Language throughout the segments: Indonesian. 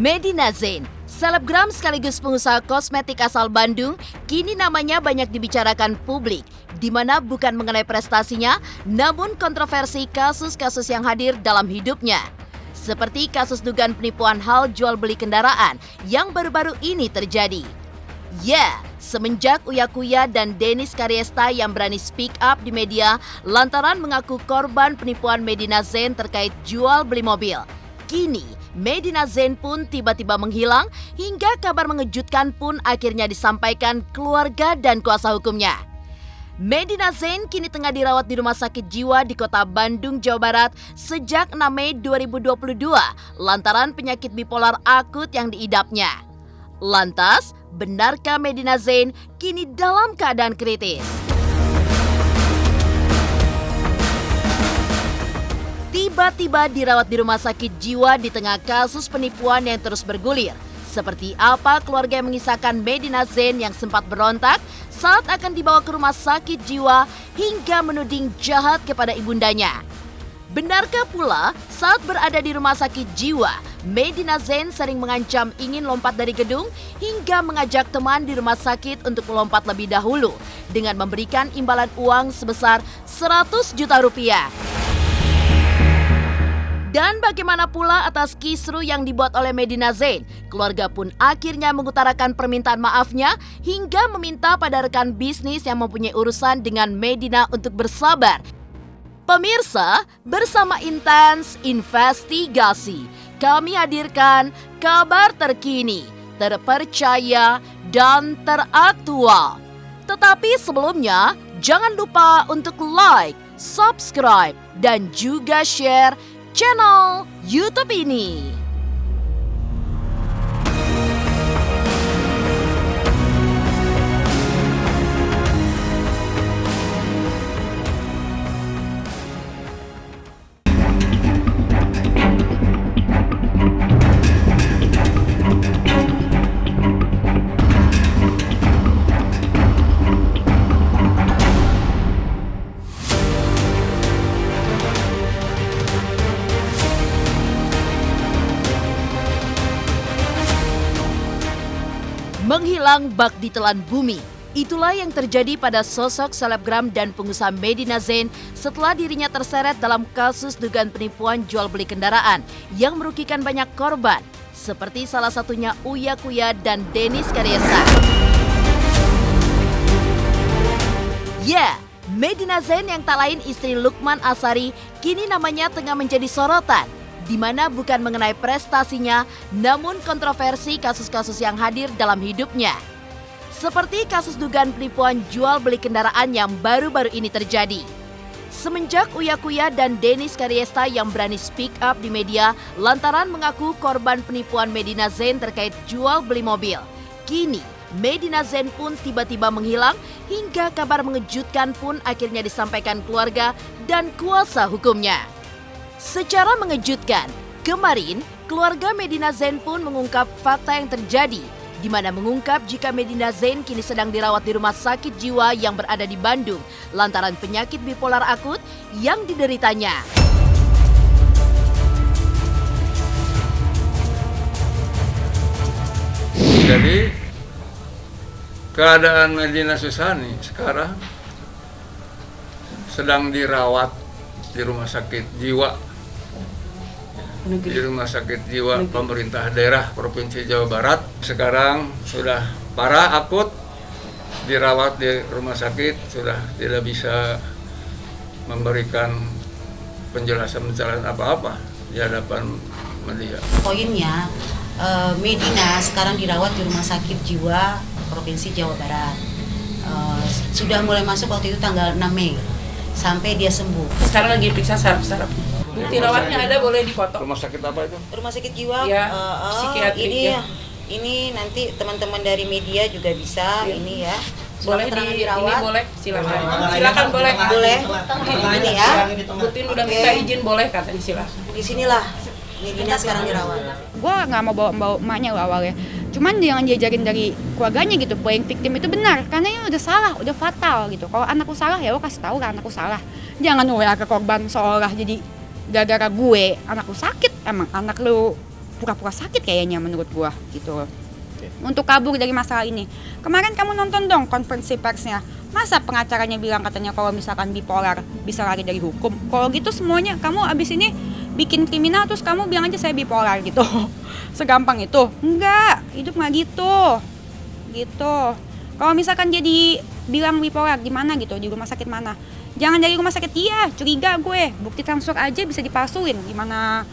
Medina Zain, selebgram sekaligus pengusaha kosmetik asal Bandung, kini namanya banyak dibicarakan publik, di mana bukan mengenai prestasinya, namun kontroversi kasus-kasus yang hadir dalam hidupnya. Seperti kasus dugaan penipuan hal jual beli kendaraan yang baru-baru ini terjadi. Ya, semenjak Uya Kuya dan Dennis Karyesta yang berani speak up di media lantaran mengaku korban penipuan Medina Zain terkait jual beli mobil. Kini, Medina Zain pun tiba-tiba menghilang hingga kabar mengejutkan pun akhirnya disampaikan keluarga dan kuasa hukumnya. Medina Zain kini tengah dirawat di rumah sakit jiwa di kota Bandung, Jawa Barat sejak 6 Mei 2022 lantaran penyakit bipolar akut yang diidapnya. Lantas, benarkah Medina Zain kini dalam keadaan kritis? Tiba-tiba dirawat di rumah sakit jiwa di tengah kasus penipuan yang terus bergulir. Seperti apa keluarga yang mengisahkan Medina Zain yang sempat berontak saat akan dibawa ke rumah sakit jiwa hingga menuding jahat kepada ibundanya. Benarkah pula saat berada di rumah sakit jiwa, Medina Zain sering mengancam ingin lompat dari gedung hingga mengajak teman di rumah sakit untuk melompat lebih dahulu dengan memberikan imbalan uang sebesar 100 juta rupiah. Dan bagaimana pula atas kisru yang dibuat oleh Medina Zain, keluarga pun akhirnya mengutarakan permintaan maafnya hingga meminta pada rekan bisnis yang mempunyai urusan dengan Medina untuk bersabar. Pemirsa, bersama Intens Investigasi, kami hadirkan kabar terkini, terpercaya, dan teraktual. Tetapi sebelumnya, jangan lupa untuk like, subscribe, dan juga share channel YouTube ini. Menghilang bak ditelan bumi. Itulah yang terjadi pada sosok selebgram dan pengusaha Medina Zain setelah dirinya terseret dalam kasus dugaan penipuan jual beli kendaraan yang merugikan banyak korban, seperti salah satunya Uya Kuya dan Dennis Karyesta. Ya, Medina Zain yang tak lain istri Lukman Asari kini namanya tengah menjadi sorotan, di mana bukan mengenai prestasinya, namun kontroversi kasus-kasus yang hadir dalam hidupnya. Seperti kasus dugaan penipuan jual beli kendaraan yang baru-baru ini terjadi. Semenjak Uya Kuya dan Dennis Karyesta yang berani speak up di media lantaran mengaku korban penipuan Medina Zain terkait jual beli mobil. Kini, Medina Zain pun tiba-tiba menghilang hingga kabar mengejutkan pun akhirnya disampaikan keluarga dan kuasa hukumnya. Secara mengejutkan, kemarin keluarga Medina Zain pun mengungkap fakta yang terjadi, di mana mengungkap jika Medina Zain kini sedang dirawat di rumah sakit jiwa yang berada di Bandung lantaran penyakit bipolar akut yang dideritanya. Jadi keadaan Medina Susani sekarang sedang dirawat di rumah sakit jiwa. Di rumah sakit jiwa pemerintah daerah Provinsi Jawa Barat. Sekarang sudah parah, akut, dirawat di rumah sakit, sudah tidak bisa memberikan penjelasan apa-apa di hadapan media. Poinnya, Medina sekarang dirawat di rumah sakit jiwa Provinsi Jawa Barat. Sudah mulai masuk waktu itu tanggal 6 Mei sampai dia sembuh. Sekarang lagi periksa saraf-saraf. Bukti rawatnya ada, boleh difoto. Rumah sakit apa itu? Rumah sakit jiwa. Ya, psikiatri. Ini nanti teman-teman dari media juga bisa ini ya. Boleh ini boleh, silakan. Silakan boleh. Boleh. Ini ya. Putin udah minta izin, boleh katanya, silakan. Di sinilah Medina sekarang dirawat. Gue nggak mau bawa emaknya awalnya. Cuman jangan diajarin dari keluarganya gitu, playing victim itu benar. Karena ini udah salah, udah fatal gitu. Kalau anakku salah ya lo kasih tahu kan anakku salah. Jangan WA ke korban seolah jadi gara-gara gue anakku sakit, emang anak lu pura-pura sakit kayaknya menurut gua gitu loh. Untuk kabur dari masalah ini. Kemarin kamu nonton dong konferensi persnya. Masa pengacaranya bilang katanya kalau misalkan bipolar bisa lari dari hukum. Kalau gitu semuanya kamu abis ini bikin kriminal terus kamu bilang aja saya bipolar gitu. Segampang itu. Enggak, hidup nggak gitu. Gitu. Kalau misalkan dia dibilang bipolar di mana gitu, di rumah sakit mana? Jangan dari rumah sakit dia, curiga gue. Bukti transfer aja bisa dipalsuin. Gimana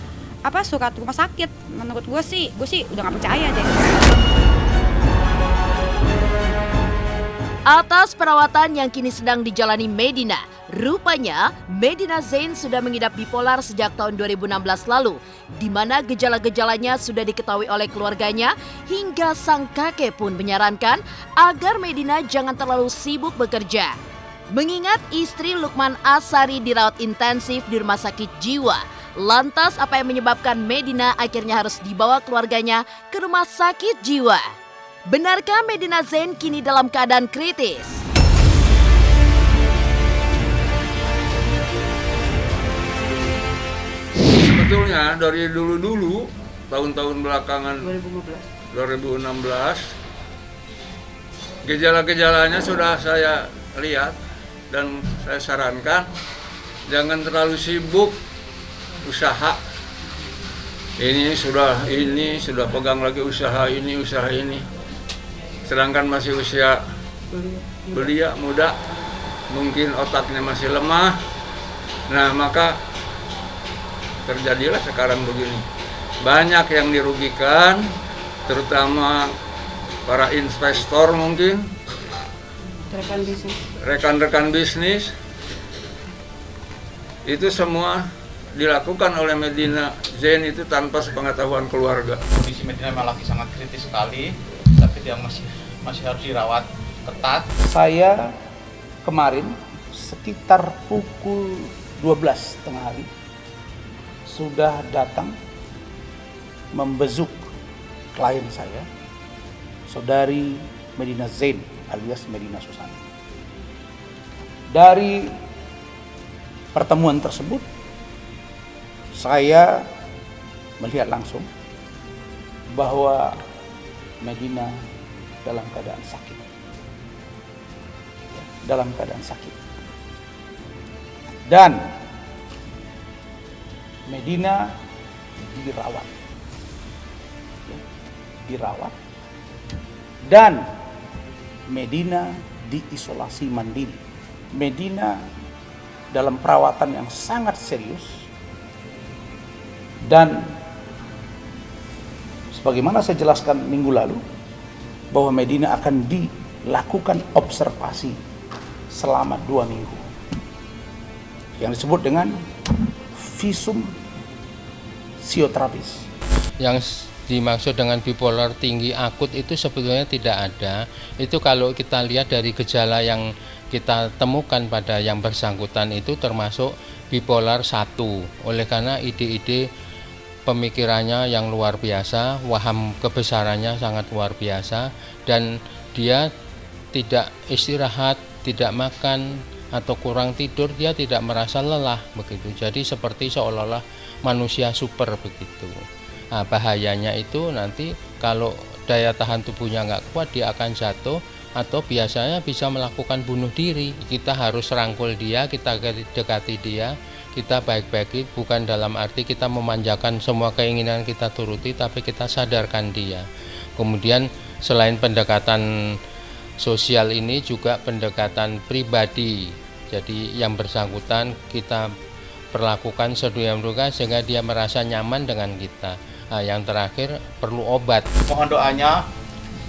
surat rumah sakit? Menurut gue sih udah nggak percaya deh. Atas perawatan yang kini sedang dijalani Medina, rupanya Medina Zain sudah mengidap bipolar sejak tahun 2016 lalu, di mana gejala-gejalanya sudah diketahui oleh keluarganya hingga sang kakek pun menyarankan agar Medina jangan terlalu sibuk bekerja. Mengingat istri Lukman Asari dirawat intensif di rumah sakit jiwa, lantas apa yang menyebabkan Medina akhirnya harus dibawa keluarganya ke rumah sakit jiwa? Benarkah Medina Zain kini dalam keadaan kritis? Sebetulnya dari dulu-dulu, tahun-tahun belakangan 2016, gejala-gejalanya sudah saya lihat dan saya sarankan jangan terlalu sibuk usaha. Ini sudah pegang lagi usaha ini. Sedangkan masih usia belia, muda, mungkin otaknya masih lemah. Nah, maka terjadilah sekarang begini. Banyak yang dirugikan, terutama para investor mungkin, rekan-rekan bisnis. Itu semua dilakukan oleh Medina Zain itu tanpa sepengetahuan keluarga. Kondisi Medina memang lagi sangat kritis sekali, tapi dia masih harus dirawat ketat. Saya kemarin sekitar pukul 12 tengah hari sudah datang membezuk klien saya, saudari Medina Zain alias Medina Susana. Dari pertemuan tersebut, saya melihat langsung bahwa Medina dalam keadaan sakit. Dan Medina dirawat. Dan Medina diisolasi mandiri. Medina dalam perawatan yang sangat serius. Dan sebagaimana saya jelaskan minggu lalu, bahwa Medina akan dilakukan observasi selama 2 minggu. Yang disebut dengan visum psikoterapis. Yang dimaksud dengan bipolar tinggi akut itu sebetulnya tidak ada. Itu kalau kita lihat dari gejala yang kita temukan pada yang bersangkutan itu termasuk bipolar 1. Oleh karena ide-ide pemikirannya yang luar biasa, waham kebesarannya sangat luar biasa, dan dia tidak istirahat, tidak makan atau kurang tidur, dia tidak merasa lelah begitu. Jadi seperti seolah-olah manusia super begitu. Nah, bahayanya itu nanti kalau daya tahan tubuhnya nggak kuat, dia akan jatuh atau biasanya bisa melakukan bunuh diri. Kita harus rangkul dia, kita dekati dia, kita baik-baiki, bukan dalam arti kita memanjakan semua keinginan kita turuti, tapi kita sadarkan dia. Kemudian selain pendekatan sosial ini juga pendekatan pribadi. Jadi yang bersangkutan kita perlakukan sedemikian sehingga dia merasa nyaman dengan kita. Nah, yang terakhir perlu obat. Mohon doanya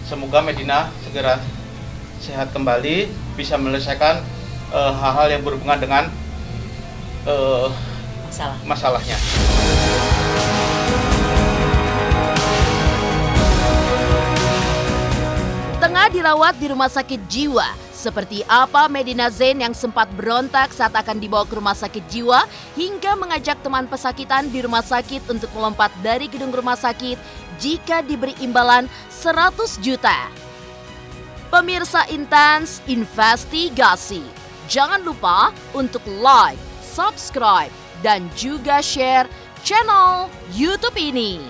semoga Medina segera sehat kembali, bisa menyelesaikan hal-hal yang berhubungan dengan masalahnya. Tengah dirawat di rumah sakit jiwa, seperti apa Medina Zain yang sempat berontak saat akan dibawa ke rumah sakit jiwa hingga mengajak teman pesakitan di rumah sakit untuk melompat dari gedung rumah sakit jika diberi imbalan 100 juta. Pemirsa Intens Investigasi, jangan lupa untuk like, subscribe, dan juga share channel YouTube ini.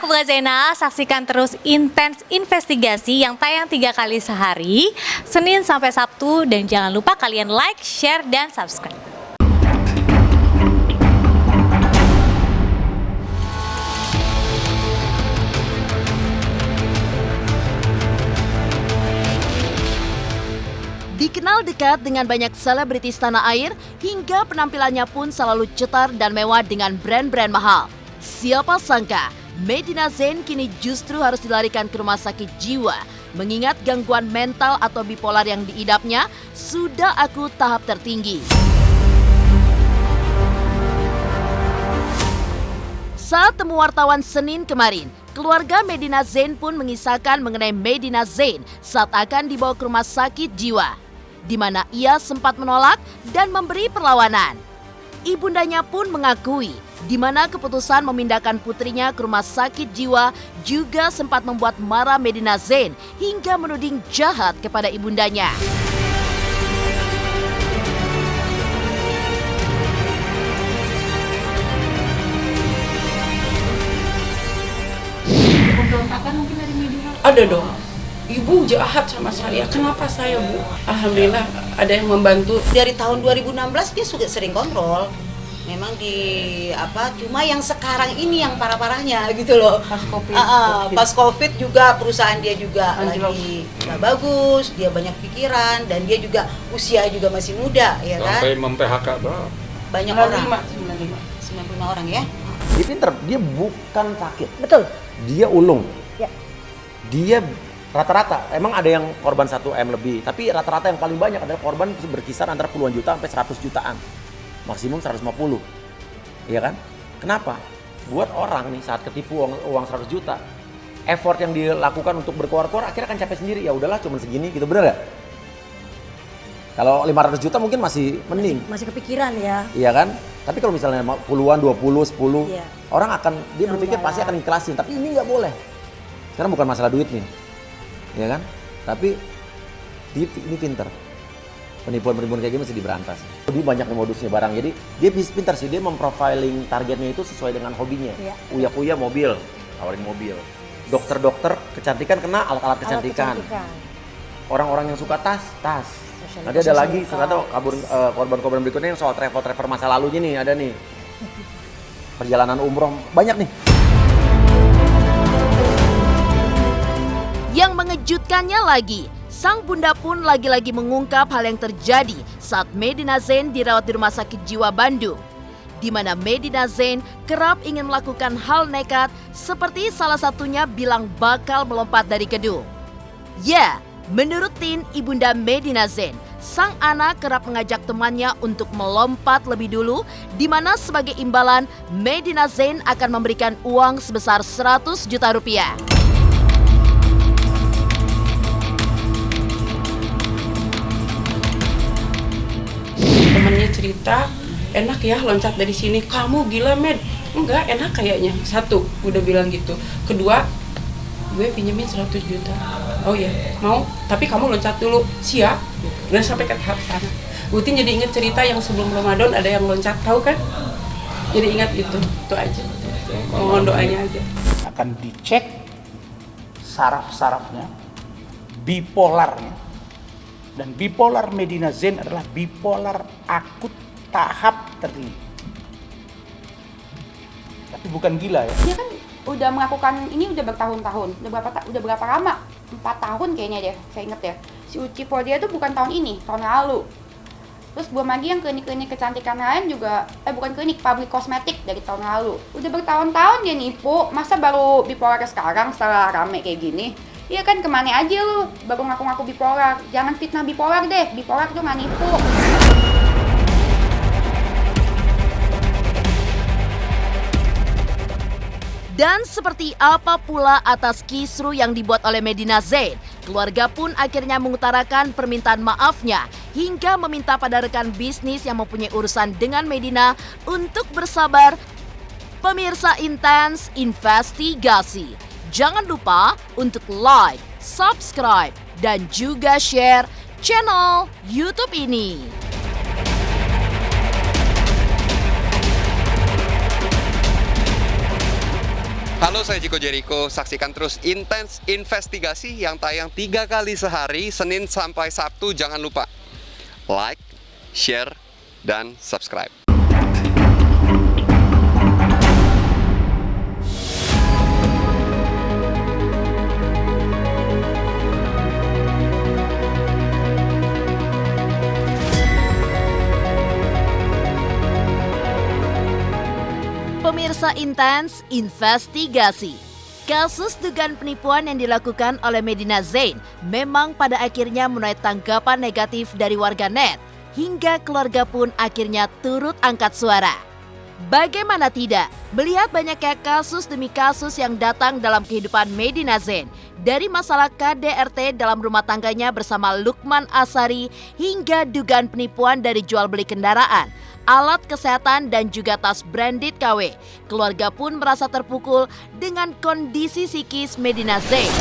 aku Bella Zainal, saksikan terus Intens Investigasi yang tayang 3 kali sehari, Senin sampai Sabtu, dan jangan lupa kalian like, share, dan subscribe. Dikenal dekat dengan banyak selebritis tanah air, hingga penampilannya pun selalu cetar dan mewah dengan brand-brand mahal. Siapa sangka, Medina Zain kini justru harus dilarikan ke rumah sakit jiwa, mengingat gangguan mental atau bipolar yang diidapnya sudah akut tahap tertinggi. Saat temu wartawan Senin kemarin, keluarga Medina Zain pun mengisahkan mengenai Medina Zain saat akan dibawa ke rumah sakit jiwa, di mana ia sempat menolak dan memberi perlawanan. Ibundanya pun mengakui di mana keputusan memindahkan putrinya ke rumah sakit jiwa juga sempat membuat marah Medina Zain hingga menuding jahat kepada ibundanya. Ada dong. Ibu jahat sama saya. Kenapa saya, Bu? Alhamdulillah ada yang membantu. Dari tahun 2016 dia sudah sering kontrol. Memang cuma yang sekarang ini yang parah-parahnya gitu loh. Pas COVID. Pas COVID juga perusahaan dia juga lagi nggak bagus, dia banyak pikiran dan dia juga usia juga masih muda, ya kan? Sampai mem-PHK berapa? Banyak 95 orang ya. Dia pinter, dia bukan sakit. Betul. Dia ulung. Ya. Dia rata-rata, emang ada yang korban 1M lebih, tapi rata-rata yang paling banyak adalah korban berkisar antara puluhan juta sampai 100 jutaan. Maksimum 150. Iya kan? Kenapa? Buat orang nih saat ketipu uang 100 juta, effort yang dilakukan untuk berkeluar-keluar akhirnya akan capek sendiri. Ya udahlah cuma segini gitu, bener gak? Kalau 500 juta mungkin masih mending. Masih kepikiran ya. Iya kan? Tapi kalau misalnya puluhan, 20, 10, Iya. orang akan, dia berpikir pasti akan ikhlasin. Tapi ini nggak boleh. Sekarang bukan masalah duit nih. Iya kan? Tapi ini pinter. Penipuan-penipuan kayak gini mesti diberantas. Dia banyak modusnya barang. Jadi dia pintar sih, dia memprofiling targetnya itu sesuai dengan hobinya. Iya. Uya-uya mobil, tawarin mobil. Dokter-dokter kecantikan kena alat-alat kecantikan. Orang-orang yang suka tas. Nanti ada lagi ternyata korban-korban berikutnya yang soal travel masa lalunya nih, ada nih. Perjalanan umroh, banyak nih. Yang mengejutkannya lagi, sang bunda pun lagi-lagi mengungkap hal yang terjadi saat Medina Zain dirawat di Rumah Sakit Jiwa Bandung, di mana Medina Zain kerap ingin melakukan hal nekat seperti salah satunya bilang bakal melompat dari gedung. Ya, menurut Tin, ibunda Medina Zain, sang anak kerap mengajak temannya untuk melompat lebih dulu, di mana sebagai imbalan Medina Zain akan memberikan uang sebesar 100 juta rupiah. Temennya cerita, enak ya loncat dari sini. Kamu gila, Med. Enggak, enak kayaknya. Satu, udah bilang gitu. Kedua, gue pinjemin 100 juta. Oh iya, mau? Tapi kamu loncat dulu. Siap. Udah sampai ke tahap sana. Gutin jadi inget cerita yang sebelum Ramadan ada yang loncat, tahu kan? Jadi ingat itu aja. Mohon doanya aja. Akan dicek saraf-sarafnya, bipolarnya. Dan bipolar Medina Zain adalah bipolar akut tahap tertinggi. Tapi bukan gila ya. Dia kan udah melakukan ini udah bertahun-tahun. Udah berapa lama? 4 tahun kayaknya deh, saya inget ya. Si Uci for dia tuh bukan tahun ini, tahun lalu. Terus belum lagi yang klinik-klinik kecantikan lain juga, bukan klinik, pabrik kosmetik dari tahun lalu. Udah bertahun-tahun dia nipu, masa baru bipolar sekarang setelah rame kayak gini? Iya kan, kemana aja lu baru ngaku-ngaku bipolar. Jangan fitnah bipolar deh, bipolar tuh nggak nipu. Dan seperti apa pula atas kisru yang dibuat oleh Medina Zain, keluarga pun akhirnya mengutarakan permintaan maafnya hingga meminta pada rekan bisnis yang mempunyai urusan dengan Medina untuk bersabar. Pemirsa Intens Investigasi, jangan lupa untuk like, subscribe, dan juga share channel YouTube ini. Halo, saya Jiko Jericho. Saksikan terus Intens Investigasi yang tayang 3 kali sehari, Senin sampai Sabtu. Jangan lupa like, share, dan subscribe. Pemirsa Intens Investigasi. Kasus dugaan penipuan yang dilakukan oleh Medina Zain memang pada akhirnya menuai tanggapan negatif dari warganet, hingga keluarga pun akhirnya turut angkat suara. Bagaimana tidak, melihat banyaknya kasus demi kasus yang datang dalam kehidupan Medina Zain, dari masalah KDRT dalam rumah tangganya bersama Lukman Asari hingga dugaan penipuan dari jual beli kendaraan, alat kesehatan dan juga tas branded KW. Keluarga pun merasa terpukul dengan kondisi psikis Medina Zain.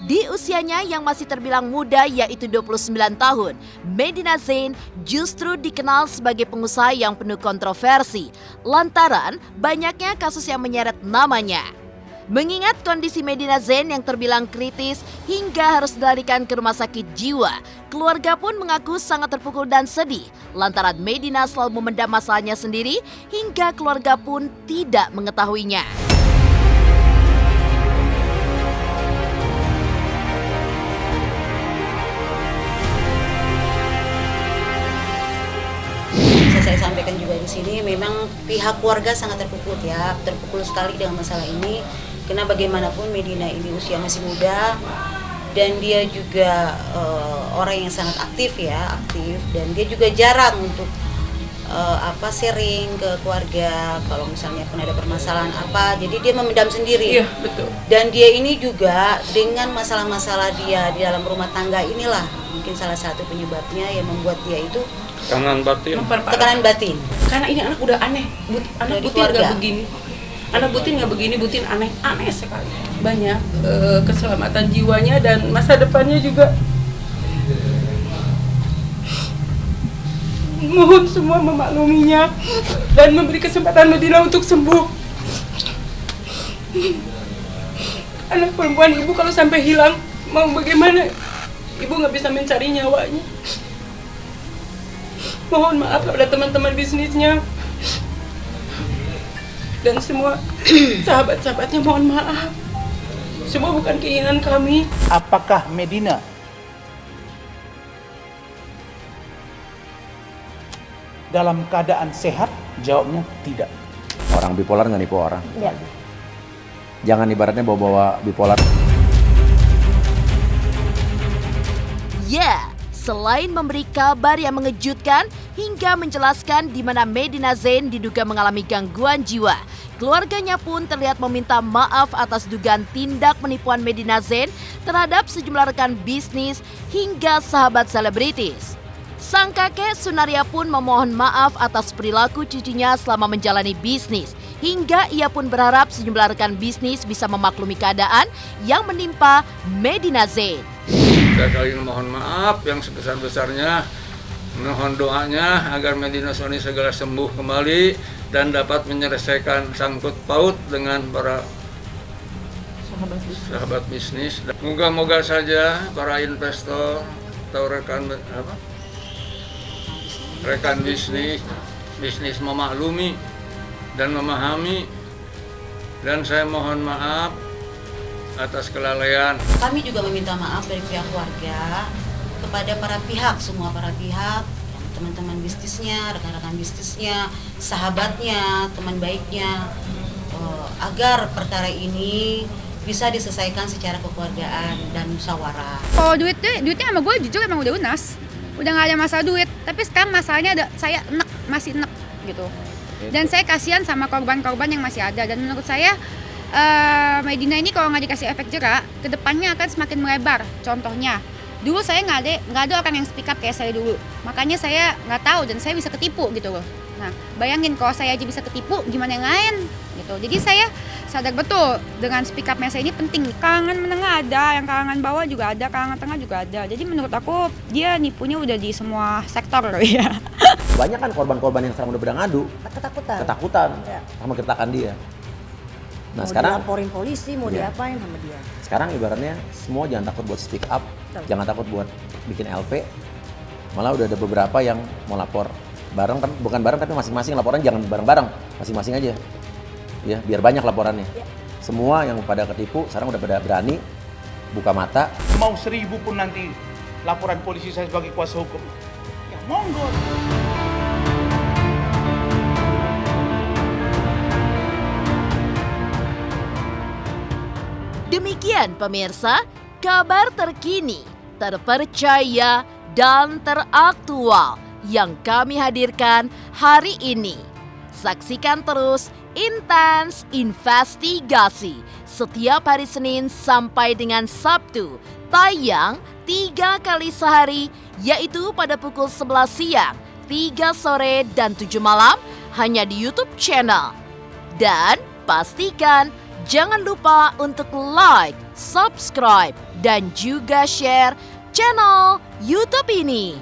Di usianya yang masih terbilang muda yaitu 29 tahun, Medina Zain justru dikenal sebagai pengusaha yang penuh kontroversi lantaran banyaknya kasus yang menyeret namanya. Mengingat kondisi Medina Zain yang terbilang kritis hingga harus dilarikan ke rumah sakit jiwa, keluarga pun mengaku sangat terpukul dan sedih lantaran Medina selalu memendam masalahnya sendiri hingga keluarga pun tidak mengetahuinya. Saya sampaikan juga di sini, memang pihak keluarga sangat terpukul sekali dengan masalah ini, karena bagaimanapun Medina ini usia masih muda dan dia juga orang yang sangat aktif, dan dia juga jarang untuk sharing ke keluarga kalau misalnya pun ada permasalahan apa, jadi dia memendam sendiri. Iya, betul. Dan dia ini juga dengan masalah-masalah dia di dalam rumah tangga inilah mungkin salah satu penyebabnya yang membuat dia itu Tekanan batin. Karena ini anak udah aneh. Anak Butin nggak begini. Anak Butin nggak begini. Butin aneh sekali. Banyak keselamatan jiwanya dan masa depannya juga. Mohon semua memakluminya dan memberi kesempatan Medina untuk sembuh. Anak perempuan ibu kalau sampai hilang, mau bagaimana? Ibu nggak bisa mencari nyawanya. Mohon maaf pada teman-teman bisnisnya dan semua sahabat-sahabatnya, mohon maaf. Semua bukan keinginan kami. Apakah Medina dalam keadaan sehat? Jawabnya tidak. Orang bipolar nggak nipu orang. Jangan ibaratnya bawa-bawa bipolar. Selain memberi kabar yang mengejutkan hingga menjelaskan di mana Medina Zain diduga mengalami gangguan jiwa, keluarganya pun terlihat meminta maaf atas dugaan tindak penipuan Medina Zain terhadap sejumlah rekan bisnis hingga sahabat selebritis. Sang kakek Sunaria pun memohon maaf atas perilaku cucunya selama menjalani bisnis, hingga ia pun berharap sejumlah rekan bisnis bisa memaklumi keadaan yang menimpa Medina Zain. Saya kali ini mohon maaf yang sebesar-besarnya, mohon doanya agar Medina Zain segera sembuh kembali dan dapat menyelesaikan sangkut paut dengan para sahabat bisnis. Moga-moga saja para investor atau rekan bisnis memaklumi dan memahami, dan saya mohon maaf atas kelalaian. Kami juga meminta maaf dari pihak keluarga kepada semua para pihak, teman-teman bisnisnya, rekan-rekan bisnisnya, sahabatnya, teman baiknya, agar perkara ini bisa diselesaikan secara kekeluargaan dan musyawarah. Kalau duitnya sama gue jujur emang udah lunas, udah nggak ada masalah duit. Tapi sekarang masalahnya saya masih enek gitu. Dan saya kasihan sama korban-korban yang masih ada. Dan menurut saya Medina ini kalau nggak dikasih efek jerak, kedepannya akan semakin melebar. Contohnya, dulu saya nggak ada orang yang speak up kayak saya dulu. Makanya saya nggak tahu dan saya bisa ketipu gitu loh. Nah, bayangin kalau saya aja bisa ketipu, gimana yang lain? gitu. Jadi saya sadar betul dengan speak up saya ini penting. Kalangan menengah ada, yang kalangan bawah juga ada, kalangan tengah juga ada. Jadi menurut aku dia nipunya udah di semua sektor loh ya. Banyak kan korban-korban yang sekarang udah ngadu, ketakutan Ya. sama gerakan dia. Nah Mau sekarang dilaporin polisi, mau Iya. diapain sama dia. sekarang ibaratnya semua jangan takut buat speak up, jangan takut buat bikin LP. Malah udah ada beberapa yang mau lapor bareng, kan bukan bareng tapi masing-masing laporan jangan bareng-bareng, masing-masing aja. Ya, biar banyak laporannya. Semua yang pada ketipu sekarang udah pada berani buka mata. Mau 1000 pun nanti laporan polisi saya sebagai kuasa hukum, ya monggo. Demikian pemirsa, kabar terkini, terpercaya, dan teraktual yang kami hadirkan hari ini. Saksikan terus Intens Investigasi setiap hari Senin sampai dengan Sabtu, tayang 3 kali sehari, yaitu pada pukul 11 siang, 3 sore, dan 7 malam, hanya di YouTube channel. Dan pastikan jangan lupa untuk like, subscribe, dan juga share channel YouTube ini.